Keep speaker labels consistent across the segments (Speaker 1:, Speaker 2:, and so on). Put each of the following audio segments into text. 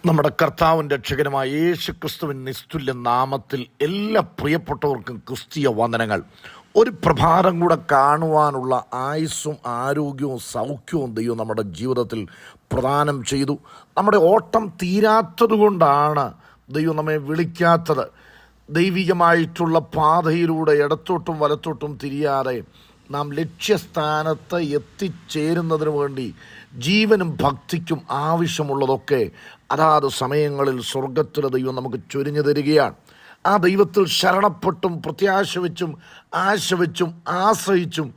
Speaker 1: നമ്മുടെ കർത്താവും രക്ഷകനുമായ യേശു ക്രിസ്തുവിൻ നിസ്തുല്യ നാമത്തിൽ എല്ലാ പ്രിയപ്പെട്ടവർക്കും ക്രിസ്തീയ വന്ദനങ്ങൾ. ഒരു പ്രഭാതം കൂടെ കാണുവാനുള്ള ആയുസ്സും ആരോഗ്യവും സൗഖ്യവും ദൈവം നമ്മുടെ ജീവിതത്തിൽ പ്രദാനം ചെയ്തു. നമ്മുടെ ഓട്ടം തീരാത്തത് കൊണ്ടാണ് ദൈവം നമ്മെ വിളിക്കാത്തത്. ദൈവികമായിട്ടുള്ള പാതയിലൂടെ ഇടത്തോട്ടും വലത്തോട്ടും തിരിയാതെ നാം ലക്ഷ്യസ്ഥാനത്ത് എത്തിച്ചേരുന്നതിന് വേണ്ടി ജീവനും ഭക്തിക്കും ആവശ്യമുള്ളതൊക്കെ അതാത് സമയങ്ങളിൽ സ്വർഗത്തിലെ ദൈവം നമുക്ക് ചൊരിഞ്ഞു തരികയാണ്. ആ ദൈവത്തിൽ ശരണപ്പെട്ടും പ്രത്യാശ വെച്ചും ആശ വെച്ചും ആശ്രയിച്ചും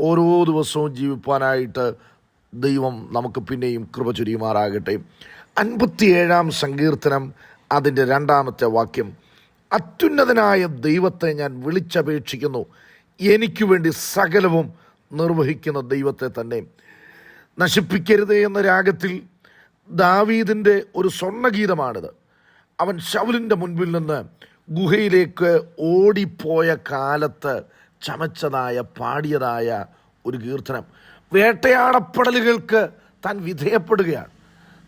Speaker 1: ഓരോ ദിവസവും ജീവിപ്പാനായിട്ട് ദൈവം നമുക്ക് പിന്നെയും കൃപ ചൊരിയുമാറാകട്ടെ. 57-ാം സങ്കീർത്തനം അതിൻ്റെ 2-ാമത്തെ വാക്യം: അത്യുന്നതനായ ദൈവത്തെ ഞാൻ വിളിച്ചപേക്ഷിക്കുന്നു, എനിക്ക് വേണ്ടി സകലവും നിർവഹിക്കുന്ന ദൈവത്തെ തന്നെ. നശിപ്പിക്കരുതേ എന്ന രാഗത്തിൽ ദാവീദിൻ്റെ ഒരു സ്വർണ്ണഗീതമാണിത്. അവൻ ശൗലിൻ്റെ മുൻപിൽ നിന്ന് ഗുഹയിലേക്ക് ഓടിപ്പോയ കാലത്ത് ചമച്ചതായ പാടിയതായ ഒരു കീർത്തനം. വേട്ടയാടപ്പെടലുകൾക്ക് താൻ വിധേയപ്പെടുകയാണ്.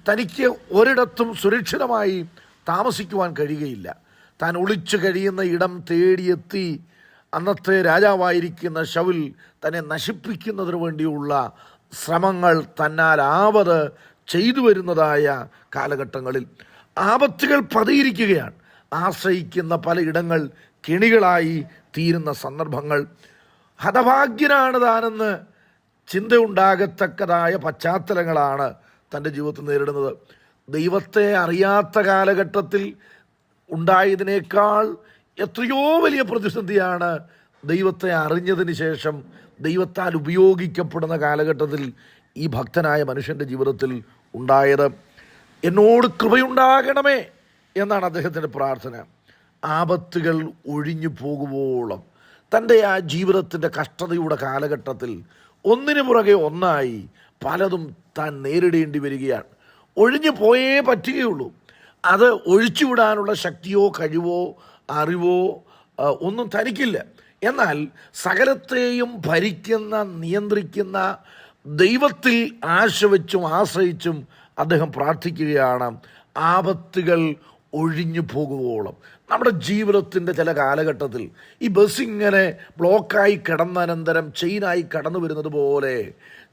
Speaker 1: തനിക്ക് ഒരിടത്തും സുരക്ഷിതമായി താമസിക്കുവാൻ കഴിയുകയില്ല. താൻ ഒളിച്ചു കഴിയുന്ന ഇടം തേടിയെത്തി അന്നത്തെ രാജാവായിരിക്കുന്ന ശൗൽ തന്നെ നശിപ്പിക്കുന്നതിന് വേണ്ടിയുള്ള ശ്രമങ്ങൾ തന്നാലാവത് ചെയ്തു വരുന്നതായ കാലഘട്ടങ്ങളിൽ ആപത്തുകൾ പതിയിരിക്കുകയാണ്. ആശ്രയിക്കുന്ന പലയിടങ്ങൾ കെണികളായി തീരുന്ന സന്ദർഭങ്ങൾ. ഹതഭാഗ്യനാണ് താനെന്ന് ചിന്തയുണ്ടാകത്തക്കതായ പശ്ചാത്തലങ്ങളാണ് തൻ്റെ ജീവിതത്തിൽ നേരിടുന്നത്. ദൈവത്തെ അറിയാത്ത കാലഘട്ടത്തിൽ ഉണ്ടായതിനേക്കാൾ എത്രയോ വലിയ പ്രതിസന്ധിയാണ് ദൈവത്തെ അറിഞ്ഞതിന് ശേഷം ദൈവത്താൽ ഉപയോഗിക്കപ്പെടുന്ന കാലഘട്ടത്തിൽ ഈ ഭക്തനായ മനുഷ്യൻ്റെ ജീവിതത്തിൽ ഉണ്ടായത്. എന്നോട് കൃപയുണ്ടാകണമേ എന്നാണ് അദ്ദേഹത്തിൻ്റെ പ്രാർത്ഥന. ആപത്തുകൾ ഒഴിഞ്ഞു പോകുവോളം തൻ്റെ ആ ജീവിതത്തിൻ്റെ കഷ്ടതയുടെ കാലഘട്ടത്തിൽ ഒന്നിനു പുറകെ ഒന്നായി പലതും താൻ നേരിടേണ്ടി വരികയാണ്. ഒഴിഞ്ഞു പോയേ പറ്റുകയുള്ളൂ. അത് ഒഴിച്ചുവിടാനുള്ള ശക്തിയോ കഴിവോ അറിവോ ഒന്നും തനിക്കില്ല. എന്നാൽ സകലത്തെയും ഭരിക്കുന്ന നിയന്ത്രിക്കുന്ന ദൈവത്തിൽ ആശ വെച്ചും ആശ്രയിച്ചും അദ്ദേഹം പ്രാർത്ഥിക്കുകയാണ്. ആപത്തുകൾ ഒഴിഞ്ഞു പോകുവോളം. നമ്മുടെ ജീവിതത്തിൻ്റെ ചില കാലഘട്ടത്തിൽ ഈ ബസ് ഇങ്ങനെ ബ്ലോക്കായി കിടന്നനന്തരം ചെയിനായി കടന്നു വരുന്നത് പോലെ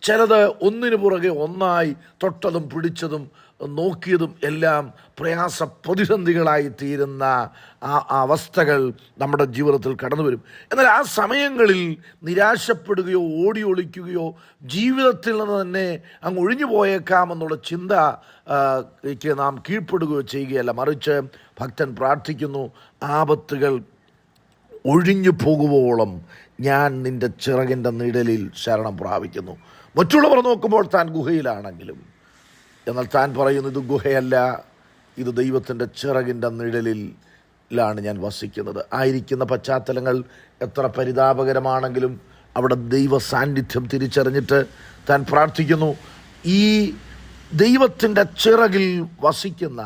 Speaker 1: ചിലത് ഒന്നിനു പുറകെ ഒന്നായി തൊട്ടതും പിടിച്ചതും നോക്കിയതും എല്ലാം പ്രയാസ പ്രതിസന്ധികളായി തീരുന്ന ആ അവസ്ഥകൾ നമ്മുടെ ജീവിതത്തിൽ കടന്നു വരും. എന്നാൽ ആ സമയങ്ങളിൽ നിരാശപ്പെടുകയോ ഓടി ഒളിക്കുകയോ ജീവിതത്തിൽ നിന്ന് തന്നെ അങ്ങ് ഒഴിഞ്ഞു പോയേക്കാമെന്നുള്ള ചിന്തയ്ക്ക് നാം കീഴ്പ്പെടുകയോ ചെയ്യുകയല്ല. മറിച്ച് ഭക്തൻ പ്രാർത്ഥിക്കുന്നു, ആപത്തുകൾ ഒഴിഞ്ഞു പോകുവോളം ഞാൻ നിൻ്റെ ചിറകിൻ്റെ നിഴലിൽ ശരണം പ്രാപിക്കുന്നു. മറ്റുള്ളവർ നോക്കുമ്പോൾ താൻ ഗുഹയിലാണെങ്കിലും എന്നാൽ താൻ പറയുന്നു, ഇത് ഗുഹയല്ല, ഇത് ദൈവത്തിൻ്റെ ചിറകിൻ്റെ നിഴലിലാണ് ഞാൻ വസിക്കുന്നത്. ആയിരിക്കുന്ന പശ്ചാത്തലങ്ങൾ എത്ര പരിതാപകരമാണെങ്കിലും അവിടെ ദൈവ സാന്നിധ്യം തിരിച്ചറിഞ്ഞിട്ട് താൻ പ്രാർത്ഥിക്കുന്നു. ഈ ദൈവത്തിൻ്റെ ചിറകിൽ വസിക്കുന്ന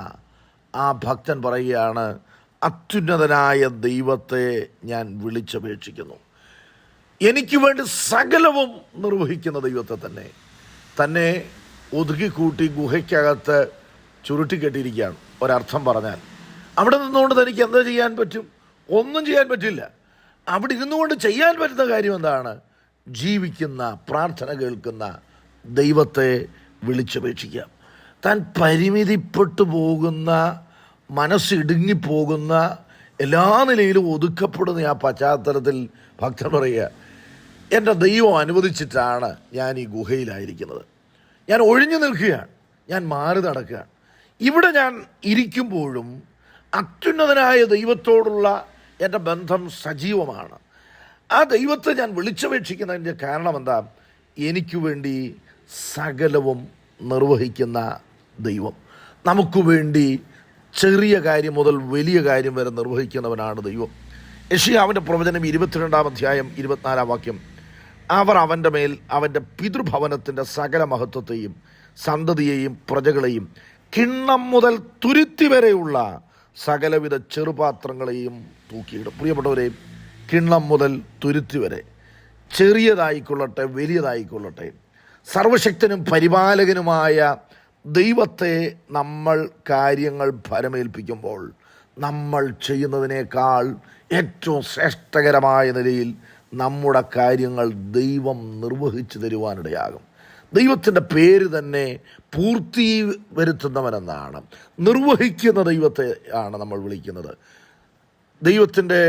Speaker 1: ആ ഭക്തൻ പറയുകയാണ്, അത്യുന്നതനായ ദൈവത്തെ ഞാൻ വിളിച്ചപേക്ഷിക്കുന്നു, എനിക്ക് വേണ്ടി സകലവും നിർവഹിക്കുന്ന ദൈവത്തെ തന്നെ. തന്നെ ഒതുക്കിക്കൂട്ടി ഗുഹയ്ക്കകത്ത് ചുരുട്ടിക്കെട്ടിയിരിക്കുകയാണ്. ഒരർത്ഥം പറഞ്ഞാൽ അവിടെ നിന്നുകൊണ്ട് തനിക്ക് എന്താ ചെയ്യാൻ പറ്റും? ഒന്നും ചെയ്യാൻ പറ്റില്ല. അവിടെ ഇരുന്നുകൊണ്ട് ചെയ്യാൻ പറ്റുന്ന കാര്യം എന്താണ്? ജീവിക്കുന്ന, പ്രാർത്ഥന കേൾക്കുന്ന ദൈവത്തെ വിളിച്ചപേക്ഷിക്കുക. താൻ പരിമിതിപ്പെട്ടു പോകുന്ന, മനസ്സിടുങ്ങിപ്പോകുന്ന, എല്ലാ നിലയിലും ഒതുക്കപ്പെടുന്ന ആ പശ്ചാത്തലത്തിൽ ഭക്തൻ പറയുക, എൻ്റെ ദൈവം അനുവദിച്ചിട്ടാണ് ഞാൻ ഈ ഗുഹയിലായിരിക്കുന്നത്. ഞാൻ ഒഴിഞ്ഞു നിൽക്കുകയാണ്, ഞാൻ മാറി നടക്കുകയാണ്. ഇവിടെ ഞാൻ ഇരിക്കുമ്പോഴും അത്യുന്നതനായ ദൈവത്തോടുള്ള എൻ്റെ ബന്ധം സജീവമാണ്. ആ ദൈവത്തെ ഞാൻ വിളിച്ചപേക്ഷിക്കുന്നതിൻ്റെ കാരണം എന്താ? എനിക്ക് വേണ്ടി സകലവും നിർവഹിക്കുന്ന ദൈവം. നമുക്ക് വേണ്ടി ചെറിയ കാര്യം മുതൽ വലിയ കാര്യം വരെ നിർവഹിക്കുന്നവനാണ് ദൈവം. യെശയ്യാവിൻ്റെ പ്രവചനം 22-ാം അധ്യായം 24-ാം വാക്യം: അവർ അവൻ്റെ മേൽ അവൻ്റെ പിതൃഭവനത്തിൻ്റെ സകല മഹത്വത്തെയും സന്തതിയെയും പ്രജകളെയും കിണ്ണം മുതൽ തുരുത്തി വരെയുള്ള സകലവിധ ചെറുപാത്രങ്ങളെയും തൂക്കിയിടും. പ്രിയപ്പെട്ടവരെ, കിണ്ണം മുതൽ തുരുത്തി വരെ, ചെറിയതായിക്കൊള്ളട്ടെ വലിയതായിക്കൊള്ളട്ടെ, സർവശക്തനും പരിപാലകനുമായ ദൈവത്തെ നമ്മൾ കാര്യങ്ങൾ ഭരമേൽപ്പിക്കുമ്പോൾ നമ്മൾ ചെയ്യുന്നതിനേക്കാൾ ഏറ്റവും ശ്രേഷ്ഠകരമായ നിലയിൽ നമ്മുടെ കാര്യങ്ങൾ ദൈവം നിർവഹിച്ചു തരുവാനിടയാകും. ദൈവത്തിൻ്റെ പേര് തന്നെ പൂർത്തി വരുത്തുന്നവനെന്നാണ്. നിർവഹിക്കുന്ന ദൈവത്തെ ആണ് നമ്മൾ വിളിക്കുന്നത്. ദൈവത്തിൻ്റെ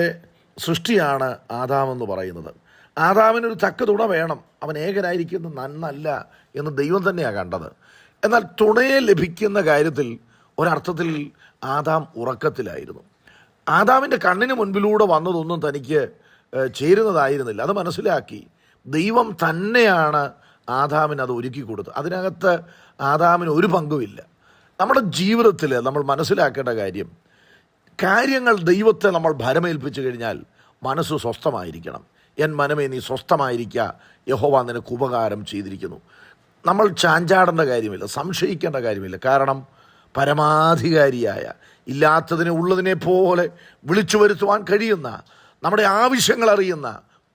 Speaker 1: സൃഷ്ടിയാണ് ആദാമെന്ന് പറയുന്നത്. ആദാമിനൊരു തക്ക തുണ വേണം, അവൻ ഏകനായിരിക്കുന്നത് നന്നല്ല എന്ന് ദൈവം തന്നെയാണ് കണ്ടത്. എന്നാൽ തുണയെ ലഭിക്കുന്ന കാര്യത്തിൽ ഒരർത്ഥത്തിൽ ആദാം ഉറക്കത്തിലായിരുന്നു. ആദാമിൻ്റെ കണ്ണിന് മുൻപിലൂടെ വന്നതൊന്നും തനിക്ക് ചേരുന്നതായിരുന്നില്ല. അത് മനസ്സിലാക്കി ദൈവം തന്നെയാണ് ആദാമിന് അത് ഒരുക്കി കൊടുത്തത്. അതിനകത്ത് ആദാമിന് ഒരു പങ്കുമില്ല. നമ്മുടെ ജീവിതത്തിൽ നമ്മൾ മനസ്സിലാക്കേണ്ട കാര്യങ്ങൾ ദൈവത്തെ നമ്മൾ ഭരമേൽപ്പിച്ചു കഴിഞ്ഞാൽ മനസ്സ് സ്വസ്ഥമായിരിക്കണം. എൻ മനമേ നീ സ്വസ്ഥമായിരിക്കുക, യഹോവ നിനക്ക് ഉപകാരം ചെയ്തിരിക്കുന്നു. നമ്മൾ ചാഞ്ചാടേണ്ട കാര്യമില്ല, സംശയിക്കേണ്ട കാര്യമില്ല. കാരണം പരമാധികാരിയായ, ഇല്ലാത്തതിനെ ഉള്ളതിനെ പോലെ വിളിച്ചു വരുത്തുവാൻ കഴിയുന്ന, നമ്മുടെ ആവശ്യങ്ങൾ അറിയുന്ന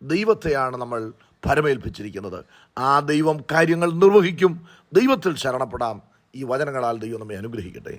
Speaker 1: ദൈവത്തെയാണ് നമ്മൾ ഭരമേൽപ്പിച്ചിരിക്കുന്നത്. ആ ദൈവം കാര്യങ്ങൾ നിർവഹിക്കും. ദൈവത്തിൽ ശരണപ്പെടാം. ഈ വചനങ്ങളാൽ ദൈവം നമ്മെ അനുഗ്രഹിക്കട്ടെ.